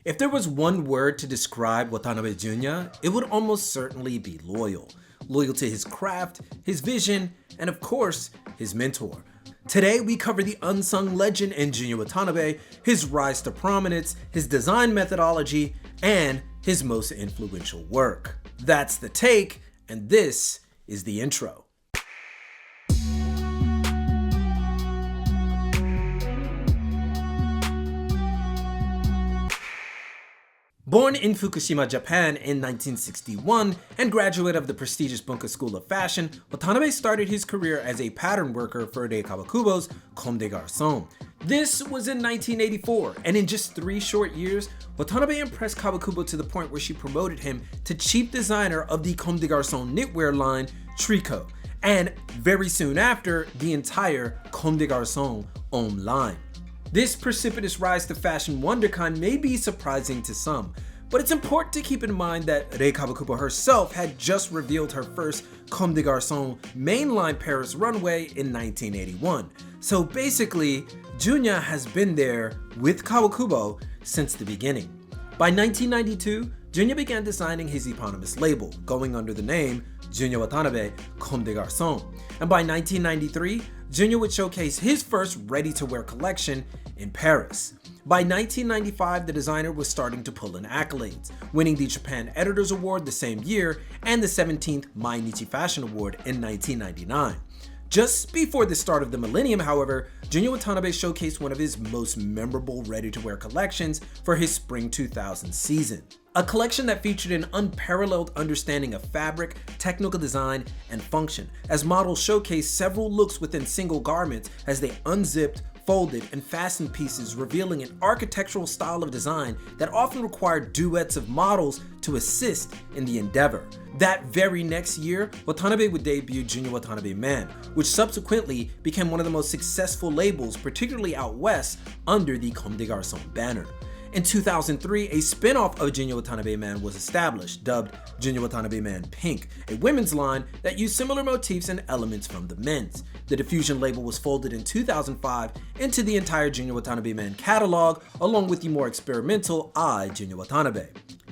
If there was one word to describe Watanabe Junya, it would almost certainly be loyal. Loyal to his craft, his vision, and of course, his mentor. Today, we cover the unsung legend in Junya Watanabe, his rise to prominence, his design methodology, and his most influential work. That's The Take, and this is the intro. Born in Fukushima, Japan in 1961 and graduate of the prestigious Bunka School of Fashion, Watanabe started his career as a pattern worker for Rei Kawakubo's Comme des Garçons. This was in 1984, and in just 3 short years, Watanabe impressed Kawakubo to the point where she promoted him to chief designer of the Comme des Garçons knitwear line, Tricot, and very soon after, the entire Comme des Garçons Homme line. This precipitous rise to fashion wonderkind may be surprising to some, but it's important to keep in mind that Rei Kawakubo herself had just revealed her first Comme des Garçons mainline Paris runway in 1981. So basically, Junya has been there with Kawakubo since the beginning. By 1992, Junya began designing his eponymous label, going under the name Junya Watanabe Comme des Garçons. And by 1993, Junya would showcase his first ready-to-wear collection in Paris. By 1995, the designer was starting to pull in accolades, winning the Japan Editors Award the same year and the 17th Mainichi Fashion Award in 1999. Just before the start of the millennium, however, Junya Watanabe showcased one of his most memorable ready-to-wear collections for his Spring 2000 season. A collection that featured an unparalleled understanding of fabric, technical design, and function, as models showcased several looks within single garments as they unzipped, folded, and fastened pieces, revealing an architectural style of design that often required duets of models to assist in the endeavor. That very next year, Watanabe would debut Junya Watanabe Man, which subsequently became one of the most successful labels, particularly out west, under the Comme des Garçons banner. In 2003, a spin-off of Junya Watanabe Man was established, dubbed Junya Watanabe Man Pink, a women's line that used similar motifs and elements from the men's. The Diffusion label was folded in 2005 into the entire Junya Watanabe Man catalog, along with the more experimental I, Junya Watanabe.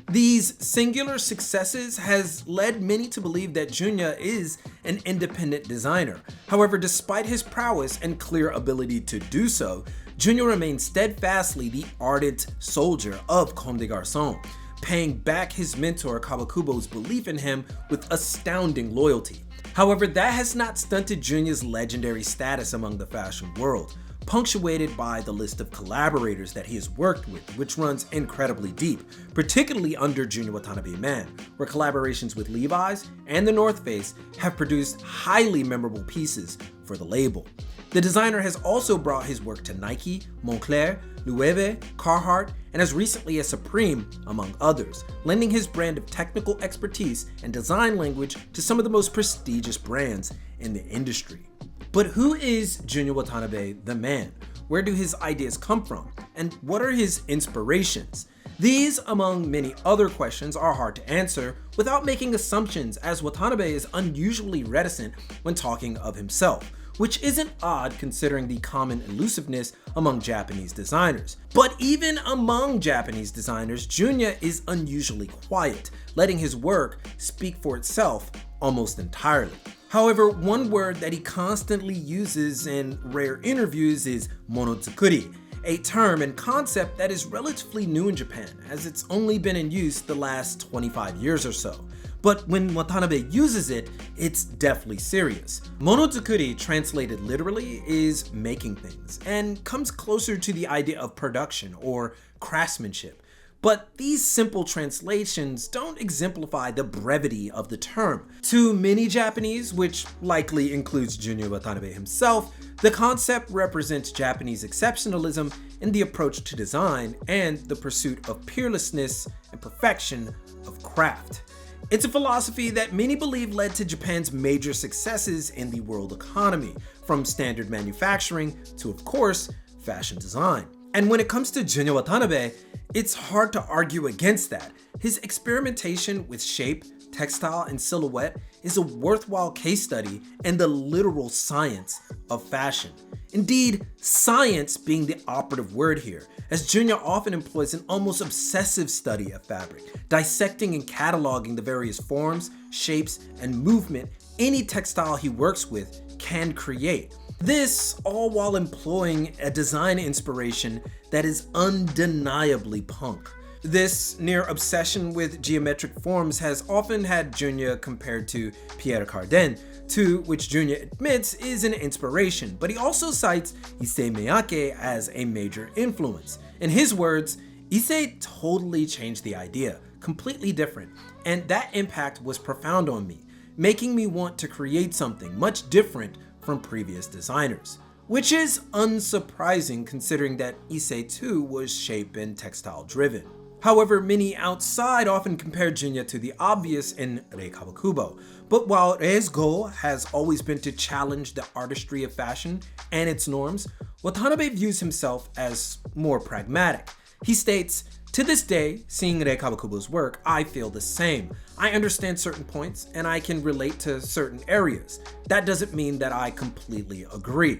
These singular successes has led many to believe that Junya is an independent designer. However, despite his prowess and clear ability to do so, Junya remained steadfastly the ardent soldier of Comme des Garçons, paying back his mentor Kawakubo's belief in him with astounding loyalty. However, that has not stunted Junya's legendary status among the fashion world, punctuated by the list of collaborators that he has worked with, which runs incredibly deep, particularly under Junya Watanabe Man, where collaborations with Levi's and the North Face have produced highly memorable pieces for the label. The designer has also brought his work to Nike, Moncler, Loewe, Carhartt, and as recently as Supreme, among others, lending his brand of technical expertise and design language to some of the most prestigious brands in the industry. But who is Junya Watanabe the man? Where do his ideas come from? And what are his inspirations? These, among many other questions, are hard to answer without making assumptions, as Watanabe is unusually reticent when talking of himself, which isn't odd considering the common elusiveness among Japanese designers. But even among Japanese designers, Junya is unusually quiet, letting his work speak for itself almost entirely. However, one word that he constantly uses in rare interviews is monotsukuri, a term and concept that is relatively new in Japan, as it's only been in use the last 25 years or so. But when Watanabe uses it, it's definitely serious. Monotsukuri, translated literally, is making things, and comes closer to the idea of production or craftsmanship. But these simple translations don't exemplify the brevity of the term. To many Japanese, which likely includes Junya Watanabe himself, the concept represents Japanese exceptionalism in the approach to design and the pursuit of peerlessness and perfection of craft. It's a philosophy that many believe led to Japan's major successes in the world economy, from standard manufacturing to, of course, fashion design. And when it comes to Junya Watanabe, it's hard to argue against that. His experimentation with shape, textile, and silhouette is a worthwhile case study in the literal science of fashion. Indeed, science being the operative word here, as Junya often employs an almost obsessive study of fabric, dissecting and cataloging the various forms, shapes, and movement any textile he works with can create. This all while employing a design inspiration that is undeniably punk. This near obsession with geometric forms has often had Junya compared to Pierre Cardin, to which Junya admits is an inspiration, but he also cites Issey Miyake as a major influence. In his words, Issey totally changed the idea, completely different, and that impact was profound on me, making me want to create something much different from previous designers. Which is unsurprising considering that Issey too was shape and textile driven. However, many outside often compare Junya to the obvious in Rei Kawakubo, but while Rei's goal has always been to challenge the artistry of fashion and its norms, Watanabe views himself as more pragmatic. He states, "To this day, seeing Rei Kawakubo's work, I feel the same. I understand certain points and I can relate to certain areas. That doesn't mean that I completely agree."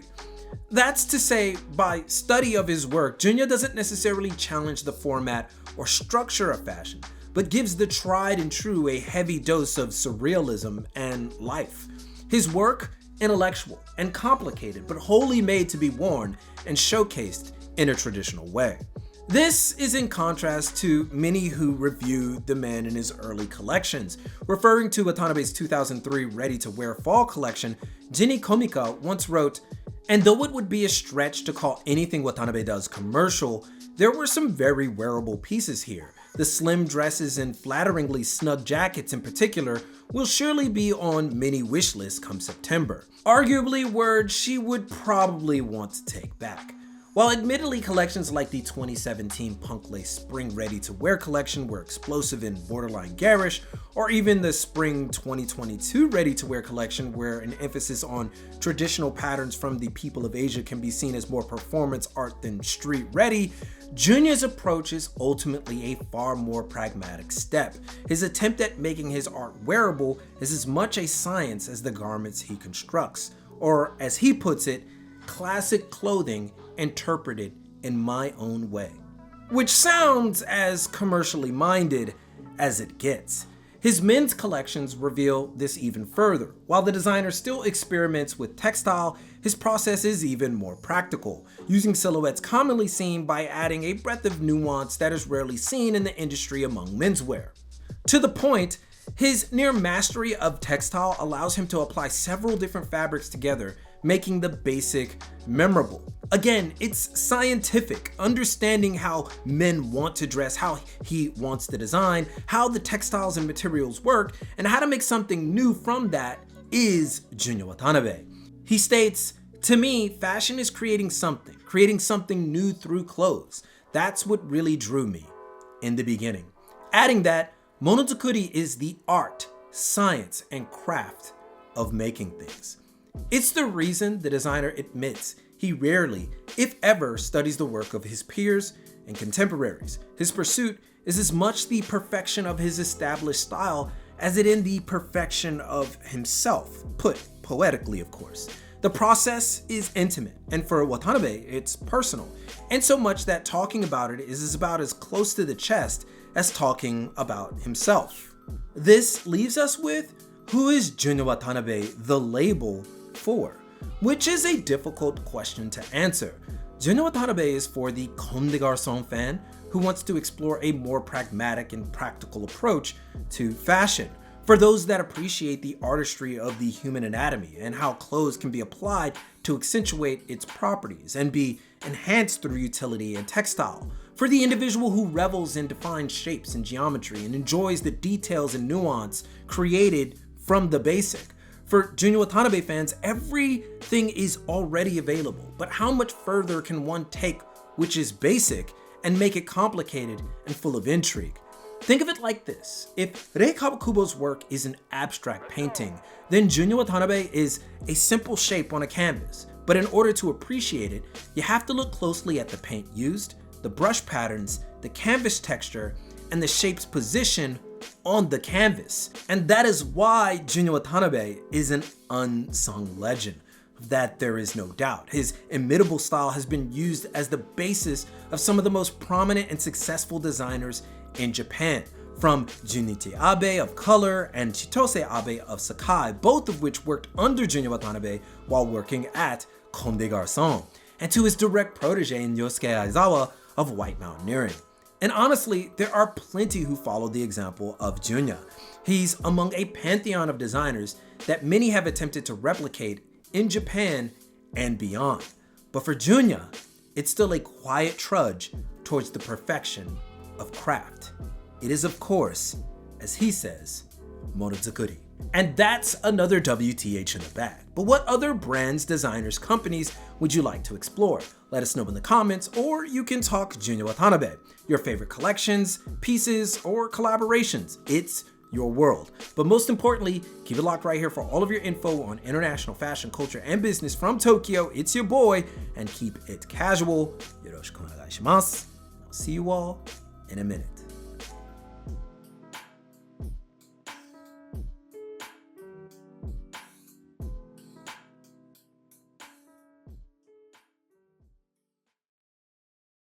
That's to say, by study of his work, Junya doesn't necessarily challenge the format or structure of fashion, but gives the tried and true a heavy dose of surrealism and life. His work, intellectual and complicated, but wholly made to be worn and showcased in a traditional way. This is in contrast to many who review the man in his early collections. Referring to Watanabe's 2003 ready-to-wear fall collection, Ginny Komika once wrote, "And though it would be a stretch to call anything Watanabe does commercial, there were some very wearable pieces here. The slim dresses and flatteringly snug jackets in particular will surely be on many wish lists come September." Arguably words she would probably want to take back. While admittedly collections like the 2017 Punk Lace Spring Ready-to-Wear collection were explosive and borderline garish, or even the Spring 2022 Ready-to-Wear collection where an emphasis on traditional patterns from the people of Asia can be seen as more performance art than street ready, Junya's approach is ultimately a far more pragmatic step. His attempt at making his art wearable is as much a science as the garments he constructs, or as he puts it, classic clothing interpreted in my own way. Which sounds as commercially minded as it gets. His men's collections reveal this even further. While the designer still experiments with textile, his process is even more practical, using silhouettes commonly seen by adding a breadth of nuance that is rarely seen in the industry among menswear. To the point, his near mastery of textile allows him to apply several different fabrics together, making the basic memorable. Again, it's scientific, understanding how men want to dress, how he wants to design, how the textiles and materials work, and how to make something new from that is Junya Watanabe. He states, "To me, fashion is creating something new through clothes. That's what really drew me in the beginning." Adding that, monozukuri is the art, science, and craft of making things. It's the reason the designer admits he rarely, if ever, studies the work of his peers and contemporaries. His pursuit is as much the perfection of his established style as it in the perfection of himself, put poetically, of course. The process is intimate, and for Watanabe, it's personal, and so much that talking about it is about as close to the chest as talking about himself. This leaves us with, who is Junya Watanabe the label for? Which is a difficult question to answer. Junya Watanabe is for the Comme des Garçons fan who wants to explore a more pragmatic and practical approach to fashion. For those that appreciate the artistry of the human anatomy and how clothes can be applied to accentuate its properties and be enhanced through utility and textile. For the individual who revels in defined shapes and geometry and enjoys the details and nuance created from the basic. For Junya Watanabe fans, everything is already available, but how much further can one take which is basic and make it complicated and full of intrigue? Think of it like this. If Rei Kawakubo's work is an abstract painting, then Junya Watanabe is a simple shape on a canvas. But in order to appreciate it, you have to look closely at the paint used, the brush patterns, the canvas texture, and the shape's position on the canvas. And that is why Junya Watanabe is an unsung legend. that there is no doubt. His imitable style has been used as the basis of some of the most prominent and successful designers in Japan, from Junya Abe of Color and Chitose Abe of Sakai, both of which worked under Junya Watanabe while working at Comme des Garçons, and to his direct protege in Yosuke Aizawa of White Mountaineering. And honestly, there are plenty who followed the example of Junya. He's among a pantheon of designers that many have attempted to replicate in Japan and beyond. But for Junya, it's still a quiet trudge towards the perfection of craft. It is, of course, as he says, monozukuri. And that's another WTH in the bag. But what other brands, designers, companies would you like to explore? Let us know in the comments, or you can talk Junya Watanabe, your favorite collections, pieces, or collaborations. It's your world. But most importantly, keep it locked right here for all of your info on international fashion, culture, and business from Tokyo. It's your boy, and keep it casual. Yoroshiku onegai shimasu. I'll see you all in a minute.